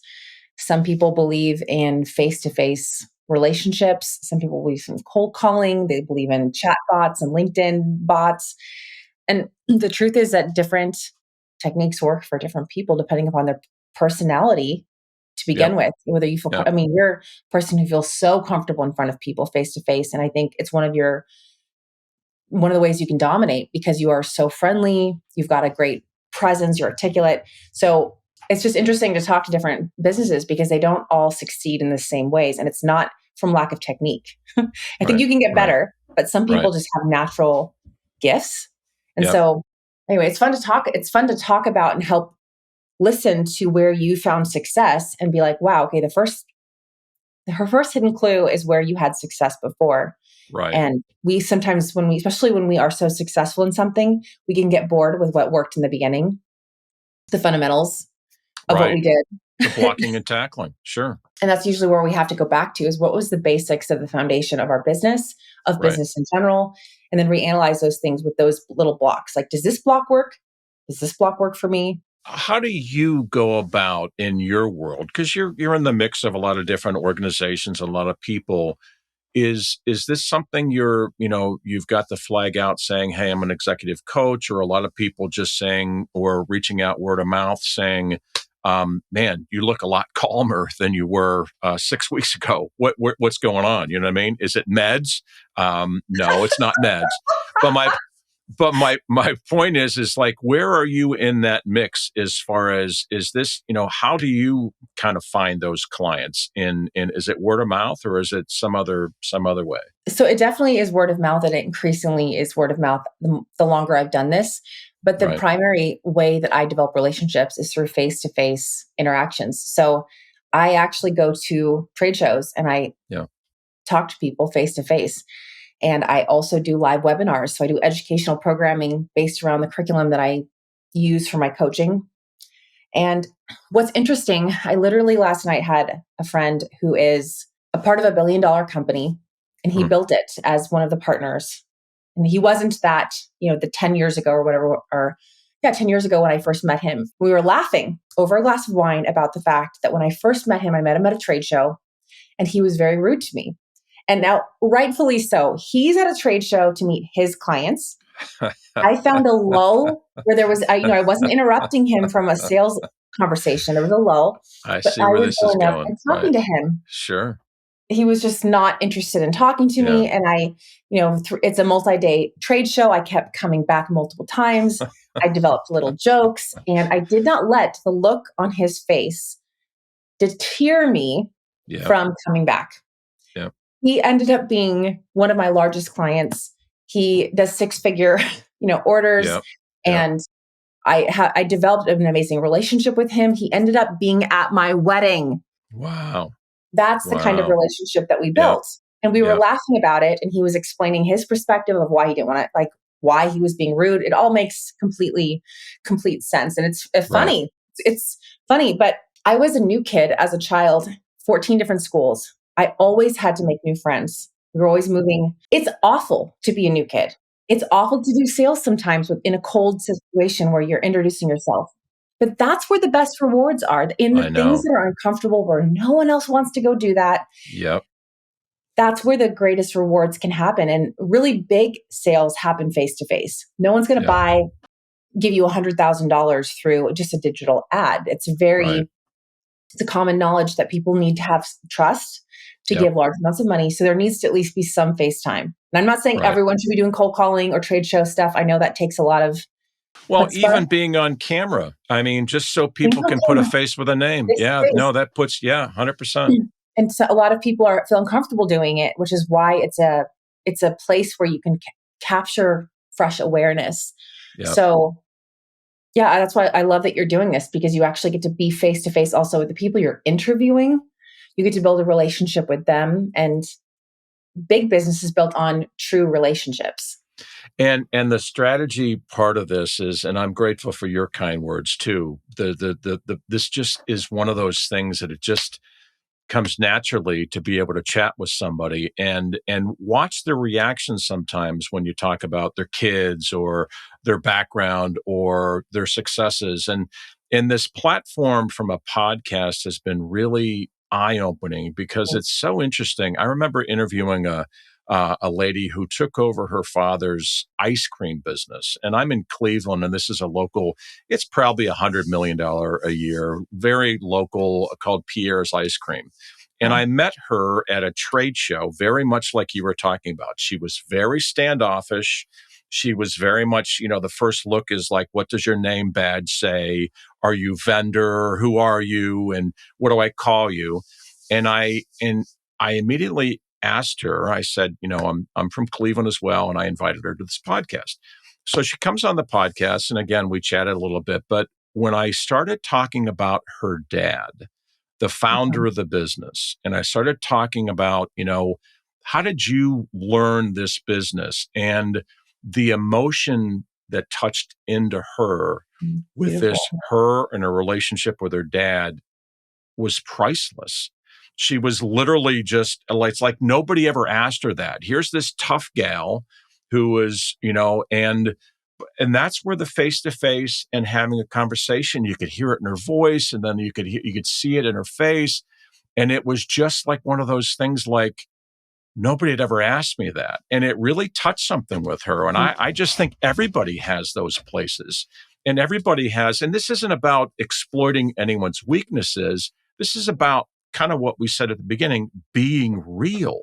B: Some people believe in face to face relationships. Some people believe in cold calling. They believe in chat bots and LinkedIn bots. And the truth is that different techniques work for different people depending upon their personality to
A: Yep.
B: begin with. Whether you feel,
A: Yep.
B: I mean, you're a person who feels so comfortable in front of people face to face. And I think it's one of the ways you can dominate because you are so friendly, you've got a great presence, you're articulate. So it's just interesting to talk to different businesses because they don't all succeed in the same ways. And it's not from lack of technique. I think
A: Right.
B: you can get
A: Right.
B: better, but some
A: Right.
B: people just have natural gifts. And
A: Yep.
B: so anyway, it's fun to talk. It's fun to talk about and help listen to where you found success and be like, wow, okay, her first hidden clue is where you had success before.
A: Right.
B: And we sometimes, especially when we are so successful in something, we can get bored with what worked in the beginning, the fundamentals of what
A: Right.
B: we did.
A: The blocking and tackling. Sure.
B: And that's usually where we have to go back to is what was the basics of the foundation of our business, of
A: Right.
B: business in general, and then reanalyze those things with those little blocks. Like, does this block work? Does this block work for me?
A: How do you go about in your world? Because you're in the mix of a lot of different organizations, a lot of people. Is this something you've got the flag out saying, hey, I'm an executive coach, or a lot of people just saying or reaching out word of mouth saying, man, you look a lot calmer than you were 6 weeks ago. What's going on? You know what I mean? Is it meds? No, it's not meds. But my point is like, where are you in that mix as far as, is this, how do you kind of find those clients in is it word of mouth or is it some other way?
B: So it definitely is word of mouth, and it increasingly is word of mouth the longer I've done this. But the
A: Right.
B: primary way that I develop relationships is through face to face interactions. So I actually go to trade shows and I
A: Yeah.
B: talk to people face to face. And I also do live webinars. So I do educational programming based around the curriculum that I use for my coaching. And what's interesting, I literally last night had a friend who is a part of a $1 billion company, and he
A: Mm.
B: built it as one of the partners. And he wasn't that, the 10 years ago or whatever, or yeah, 10 years ago when I first met him. We were laughing over a glass of wine about the fact that when I first met him, I met him at a trade show and he was very rude to me. And now, rightfully so, he's at a trade show to meet his clients. I found a lull where I wasn't interrupting him from a sales conversation. There was a lull,
A: I
B: but
A: see
B: I
A: where
B: was
A: this is
B: going up
A: going.
B: and talking
A: Right.
B: to him.
A: Sure.
B: He was just not interested in talking to
A: Yeah.
B: me. And it's a multi-day trade show. I kept coming back multiple times. I developed little jokes, and I did not let the look on his face deter me
A: Yeah.
B: from coming back.
A: Yeah.
B: He ended up being one of my largest clients. He does six-figure, orders,
A: Yeah. Yeah.
B: and I developed an amazing relationship with him. He ended up being at my wedding.
A: Wow.
B: That's the kind of
A: Wow.
B: relationship that we
A: Yep.
B: built. And we were
A: Yep.
B: laughing about it. And he was explaining his perspective of why he didn't want to, like, why he was being rude. It all makes complete sense. And it's
A: Right.
B: funny. It's funny. But I was a new kid as a child, 14 different schools. I always had to make new friends. We were always moving. It's awful to be a new kid. It's awful to do sales sometimes in a cold situation where you're introducing yourself. But that's where the best rewards are, in the
A: I
B: things
A: know.
B: that are uncomfortable, where no one else wants to go do that.
A: Yep.
B: That's where the greatest rewards can happen. And really big sales happen face to face. No one's going
A: Yep.
B: to give you $100,000 through just a digital ad.
A: Right.
B: It's a common knowledge that people need to have trust to
A: Yep.
B: give large amounts of money. So there needs to at least be some face time. And I'm not saying
A: Right.
B: everyone should be doing cold calling or trade show stuff. I know that takes a lot of
A: Well,
B: chutzpah.
A: even being on camera, I mean, just so
B: Being
A: people
B: on
A: can put a
B: camera,
A: face with a name.
B: face
A: Yeah.
B: to face.
A: No, that puts, 100%.
B: And so a lot of people feel uncomfortable doing it, which is why it's a place where you can capture fresh awareness.
A: Yep.
B: So yeah, that's why I love that you're doing this, because you actually get to be face to face also with the people you're interviewing. You get to build a relationship with them, and big business is built on true relationships.
A: And the strategy part of this is, and I'm grateful for your kind words too. This just is one of those things that it just comes naturally to be able to chat with somebody and watch their reactions sometimes when you talk about their kids or their background or their successes. And this platform from a podcast has been really eye-opening because it's so interesting. I remember interviewing a lady who took over her father's ice cream business. And I'm in Cleveland, and this is a local, it's probably $100 million a year, very local, called Pierre's Ice Cream. And
B: Oh,
A: I met her at a trade show, very much like you were talking about. She was very standoffish. She was very much, the first look is like, what does your name badge say? Are you vendor? Who are you? And what do I call you? And I immediately asked her, I said, I'm from Cleveland as well. And I invited her to this podcast. So she comes on the podcast. And again, we chatted a little bit. But when I started talking about her dad, the founder
B: mhm.
A: of the business, and I started talking about, how did you learn this business? And the emotion that touched into her with
B: Beautiful.
A: her and her relationship with her dad was priceless. She was literally just like, it's like nobody ever asked her that. Here's this tough gal who was, and that's where the face to face and having a conversation, you could hear it in her voice, and then you could see it in her face, and it was just like one of those things like nobody had ever asked me that, and it really touched something with her. And I just think everybody has those places, and everybody has. And this isn't about exploiting anyone's weaknesses. This is about kind of what we said at the beginning, being real,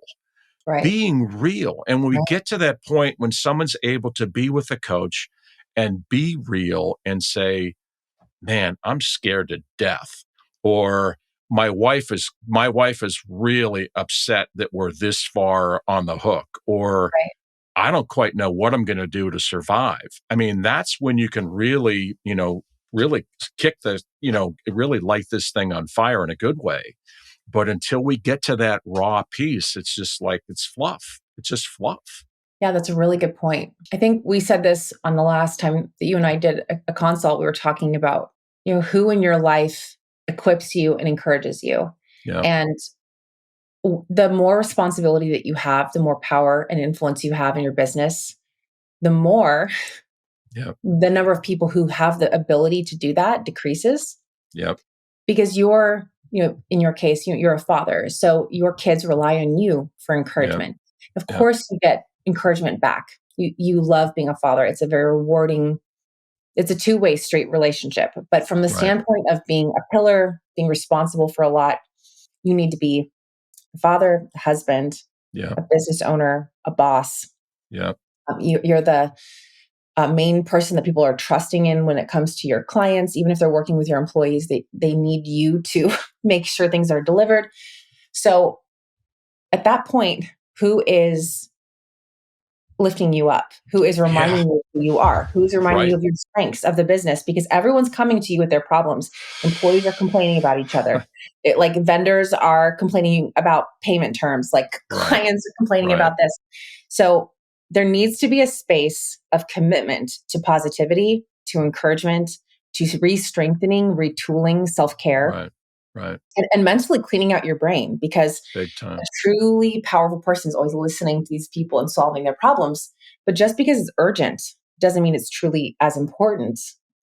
B: Right.
A: being real. And when we get to that point when someone's able to be with a coach and be real and say, man, I'm scared to death, or my wife is really upset that we're this far on the hook, or
B: Right.
A: I don't quite know what I'm going to do to survive. I mean, that's when you can really, really kick really light this thing on fire in a good way. But until we get to that raw piece, it's just like, it's fluff. It's just fluff.
B: Yeah, that's a really good point. I think we said this on the last time that you and I did a consult. We were talking about, who in your life equips you and encourages you.
A: Yeah.
B: And the more responsibility that you have, the more power and influence you have in your business, the more
A: Yep.
B: the number of people who have the ability to do that decreases,
A: Yep.
B: because in your case, you're a father. So your kids rely on you for
A: Yep.
B: encouragement. Of
A: Yep.
B: course, you get encouragement back. You love being a father. It's a very rewarding, it's a two-way street relationship. But from the
A: Right.
B: standpoint of being a pillar, being responsible for a lot, you need to be a father, a husband,
A: Yep.
B: a business owner, a boss.
A: Yep.
B: You're the main person that people are trusting in when it comes to your clients. Even if they're working with your employees, they need you to make sure things are delivered. So at that point, who is lifting you up, who is reminding
A: Yeah.
B: you of who you are, who's reminding
A: Right.
B: you of your strengths of the business, because everyone's coming to you with their problems. Employees are complaining about each other. Like vendors are complaining about payment terms, like
A: Right.
B: clients are complaining
A: Right.
B: about this. So there needs to be a space of commitment to positivity, to encouragement, to re-strengthening, retooling, self-care,
A: Right. Right.
B: and mentally cleaning out your brain, because
A: Big
B: a
A: time.
B: truly powerful person is always listening to these people and solving their problems. But just because it's urgent doesn't mean it's truly as important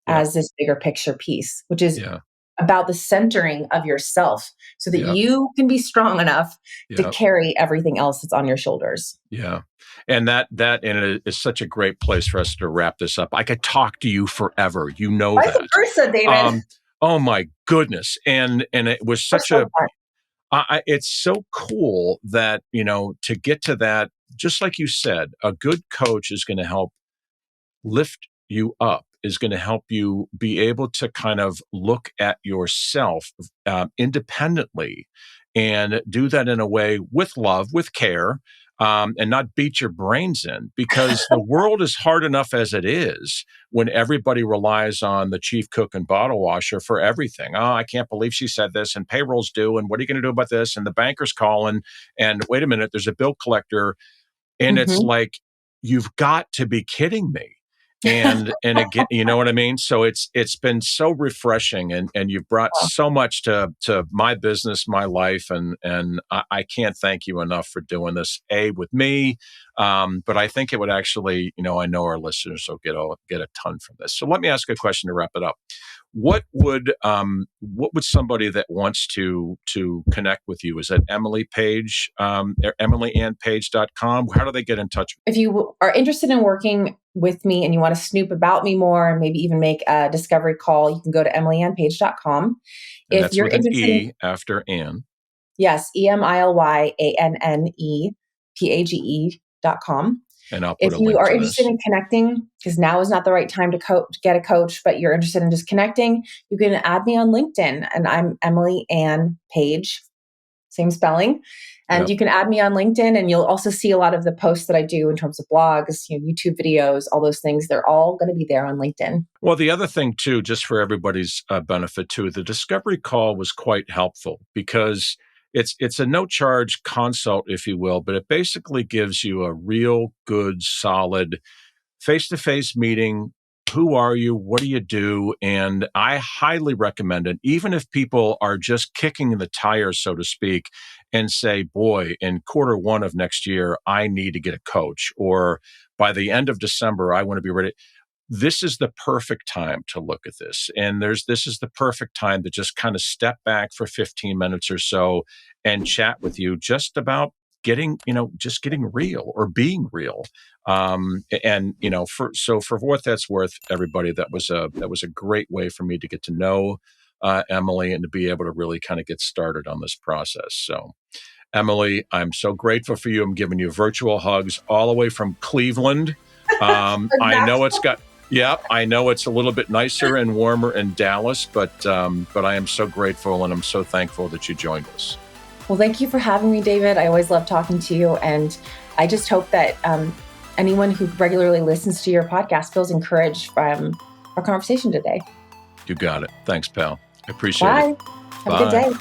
A: Yep.
B: as this bigger picture piece, which is
A: Yeah.
B: about the centering of yourself so that
A: Yep.
B: you can be strong enough to
A: Yep.
B: carry everything else that's on your shoulders.
A: Yeah. And that and it is such a great place for us to wrap this up. I could talk to you forever. You know
B: Vice
A: that.
B: versa, David.
A: Oh my goodness. And it was
B: We're
A: such
B: so
A: a
B: fun.
A: it's so cool that, to get to that, just like you said, a good coach is going to help lift you up, is going to help you be able to kind of look at yourself independently and do that in a way with love, with care, and not beat your brains in, because the world is hard enough as it is when everybody relies on the chief cook and bottle washer for everything. Oh, I can't believe she said this, and payroll's due, and what are you going to do about this? And the banker's calling, and wait a minute, there's a bill collector. And it's
B: Mhm.
A: like, you've got to be kidding me. And again, you know what I mean? So it's been so refreshing, and you've brought so much to my business, my life, and I can't thank you enough for doing this, with me. But I think it would actually, I know our listeners will get a ton from this. So let me ask a question to wrap it up. What would somebody that wants to connect with you? Is that Emily Page, EmilyAnnPage.com? How do they get in touch?
B: If you are interested in working with me and you want to snoop about me more, and maybe even make a discovery call, you can go to emilyannpage.com.
A: And
B: If
A: that's
B: you're
A: with an
B: interested in,
A: E after Ann.
B: yes, EmilyAnnPage.com.
A: And I'll put
B: If
A: a
B: you
A: link
B: are
A: to
B: interested
A: this.
B: in connecting, because now is not the right time to get a coach, but you're interested in just connecting, you can add me on LinkedIn, and I'm Emily Ann Page, same spelling. And
A: Yep.
B: you can add me on LinkedIn, and you'll also see a lot of the posts that I do in terms of blogs, YouTube videos, all those things. They're all going to be there on LinkedIn.
A: Well, the other thing too, just for everybody's benefit too, the discovery call was quite helpful, because it's a no charge consult, if you will, but it basically gives you a real good, solid face-to-face meeting. Who are you? What do you do? And I highly recommend it, even if people are just kicking the tires, so to speak, and say, boy, in quarter 1 of next year, I need to get a coach, or by the end of December, I want to be ready. This is the perfect time to look at this. And this is the perfect time to just kind of step back for 15 minutes or so and chat with you just about just getting real, or being real. And for what that's worth, everybody, that was a great way for me to get to know Emily, and to be able to really kind of get started on this process. So Emily, I'm so grateful for you. I'm giving you virtual hugs all the way from Cleveland. I know it's got, yeah, I know it's a little bit nicer and warmer in Dallas, but I am so grateful, and I'm so thankful that you joined us.
B: Well, thank you for having me, David. I always love talking to you. And I just hope that anyone who regularly listens to your podcast feels encouraged from our conversation today.
A: You got it. Thanks, pal. I appreciate it.
B: Bye. Have a good
A: Bye.
B: day.